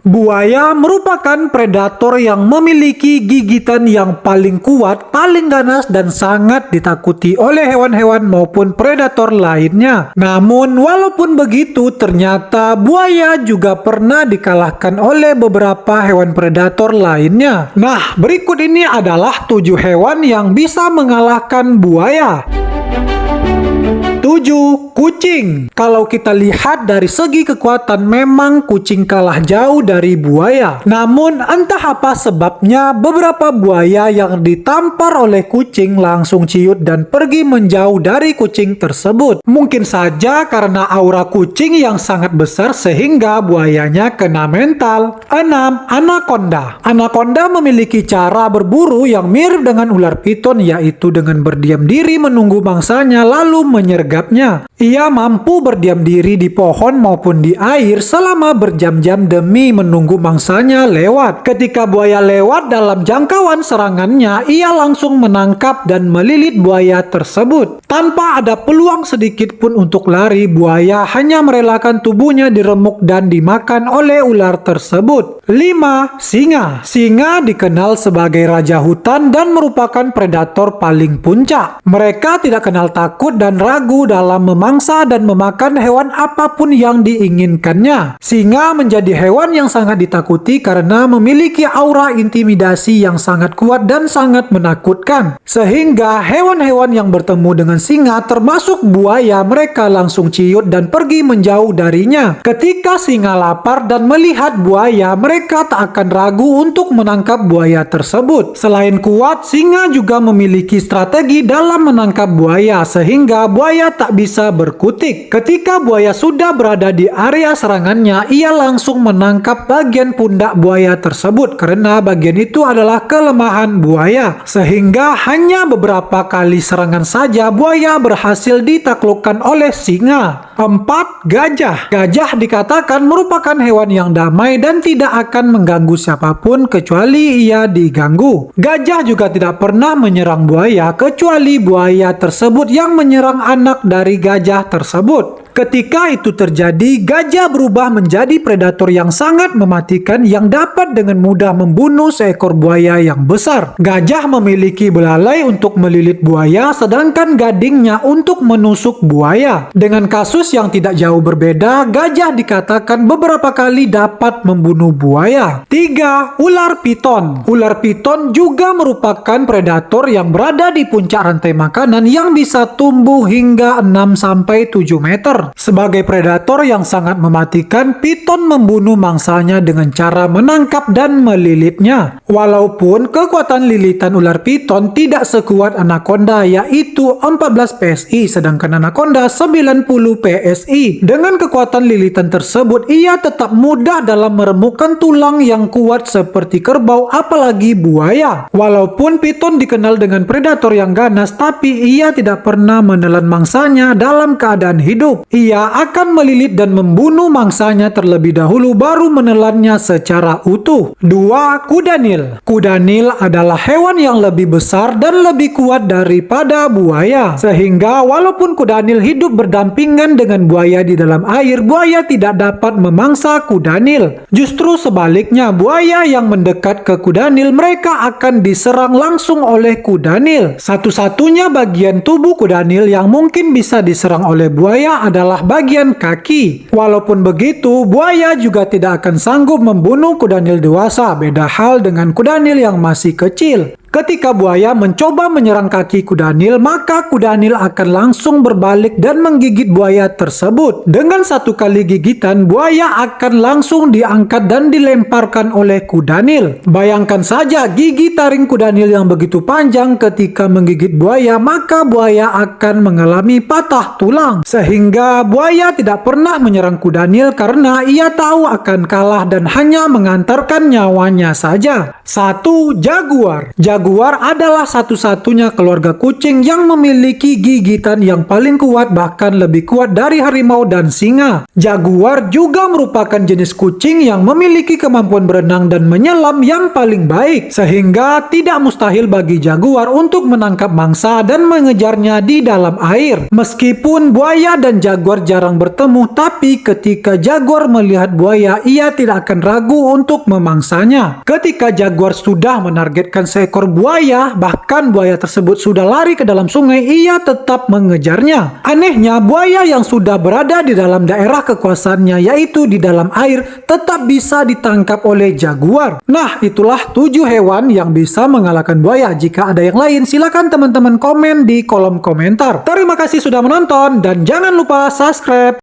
Buaya merupakan predator yang memiliki gigitan yang paling kuat, paling ganas, dan sangat ditakuti oleh hewan-hewan maupun predator lainnya. Namun, walaupun begitu, ternyata buaya juga pernah dikalahkan oleh beberapa hewan predator lainnya. Nah, berikut ini adalah 7 hewan yang bisa mengalahkan buaya. 7. Kucing. Kalau kita lihat dari segi kekuatan, memang kucing kalah jauh dari buaya. Namun entah apa sebabnya, beberapa buaya yang ditampar oleh kucing langsung ciut dan pergi menjauh dari kucing tersebut. Mungkin saja karena aura kucing yang sangat besar sehingga buayanya kena mental. 6. Anaconda. Anaconda memiliki cara berburu yang mirip dengan ular piton, yaitu dengan berdiam diri menunggu mangsanya lalu menyergapnya. Ia mampu berdiam diri di pohon maupun di air selama berjam-jam demi menunggu mangsanya lewat. Ketika buaya lewat dalam jangkauan serangannya, ia langsung menangkap dan melilit buaya tersebut. Tanpa ada peluang sedikit pun untuk lari, buaya hanya merelakan tubuhnya diremuk dan dimakan oleh ular tersebut. 5. Singa. Singa dikenal sebagai raja hutan dan merupakan predator paling puncak. Mereka tidak kenal takut dan ragu dalam memangsa dan memakan hewan apapun yang diinginkannya. Singa menjadi hewan yang sangat ditakuti karena memiliki aura intimidasi yang sangat kuat dan sangat menakutkan. Sehingga hewan-hewan yang bertemu dengan singa termasuk buaya, mereka langsung ciut dan pergi menjauh darinya. Ketika singa lapar dan melihat buaya, mereka tak akan ragu untuk menangkap buaya tersebut. Selain kuat, singa juga memiliki strategi dalam menangkap buaya sehingga buaya tak bisa berkutik. Ketika buaya sudah berada di area serangannya, ia langsung menangkap bagian pundak buaya tersebut karena bagian itu adalah kelemahan buaya. Sehingga hanya beberapa kali serangan saja buaya berhasil ditaklukkan oleh singa. 4. Gajah. Gajah dikatakan merupakan hewan yang damai dan tidak akan mengganggu siapapun kecuali ia diganggu. Gajah juga tidak pernah menyerang buaya kecuali buaya tersebut yang menyerang anak dari gajah tersebut. Ketika itu terjadi, gajah berubah menjadi predator yang sangat mematikan yang dapat dengan mudah membunuh seekor buaya yang besar. Gajah memiliki belalai untuk melilit buaya, sedangkan gadingnya untuk menusuk buaya. Dengan kasus yang tidak jauh berbeda, gajah dikatakan beberapa kali dapat membunuh buaya. 3. Ular piton. Ular piton juga merupakan predator yang berada di puncak rantai makanan yang bisa tumbuh hingga 6-7 meter. Sebagai predator yang sangat mematikan, piton membunuh mangsanya dengan cara menangkap dan melilitnya. Walaupun kekuatan lilitan ular piton tidak sekuat anaconda, yaitu 14 PSI, sedangkan anaconda 90 PSI. Dengan kekuatan lilitan tersebut, ia tetap mudah dalam meremukkan tulang yang kuat seperti kerbau, apalagi buaya. Walaupun piton dikenal dengan predator yang ganas, tapi ia tidak pernah menelan mangsanya dalam keadaan hidup. Ia akan melilit dan membunuh mangsanya terlebih dahulu baru menelannya secara utuh. 2. Kuda Nil. Kuda Nil adalah hewan yang lebih besar dan lebih kuat daripada buaya. Sehingga walaupun kuda Nil hidup berdampingan dengan buaya di dalam air, buaya tidak dapat memangsa kuda Nil. Justru sebaliknya, buaya yang mendekat ke kuda Nil, mereka akan diserang langsung oleh kuda Nil. Satu-satunya bagian tubuh kuda Nil yang mungkin bisa diserang oleh buaya adalah bagian kaki. Walaupun begitu, buaya juga tidak akan sanggup membunuh kuda Nil dewasa. Beda hal dengan kuda Nil yang masih kecil. Ketika buaya mencoba menyerang kaki kuda Nil, maka kuda Nil akan langsung berbalik dan menggigit buaya tersebut. Dengan satu kali gigitan, buaya akan langsung diangkat dan dilemparkan oleh kuda Nil. Bayangkan saja gigi taring kuda Nil yang begitu panjang, ketika menggigit buaya, maka buaya akan mengalami patah tulang. Sehingga buaya tidak pernah menyerang kuda Nil karena ia tahu akan kalah dan hanya mengantarkan nyawanya saja. 1. Jaguar. Jaguar adalah satu-satunya keluarga kucing yang memiliki gigitan yang paling kuat, bahkan lebih kuat dari harimau dan singa. Jaguar juga merupakan jenis kucing yang memiliki kemampuan berenang dan menyelam yang paling baik, sehingga tidak mustahil bagi jaguar untuk menangkap mangsa dan mengejarnya di dalam air. Meskipun buaya dan jaguar jarang bertemu, tapi ketika jaguar melihat buaya, ia tidak akan ragu untuk memangsanya. Ketika jaguar sudah menargetkan seekor buaya, bahkan buaya tersebut sudah lari ke dalam sungai, ia tetap mengejarnya. Anehnya, buaya yang sudah berada di dalam daerah kekuasaannya, yaitu di dalam air, tetap bisa ditangkap oleh jaguar. Nah, itulah 7 hewan yang bisa mengalahkan buaya. Jika ada yang lain, silakan teman-teman komen di kolom komentar. Terima kasih sudah menonton dan jangan lupa subscribe.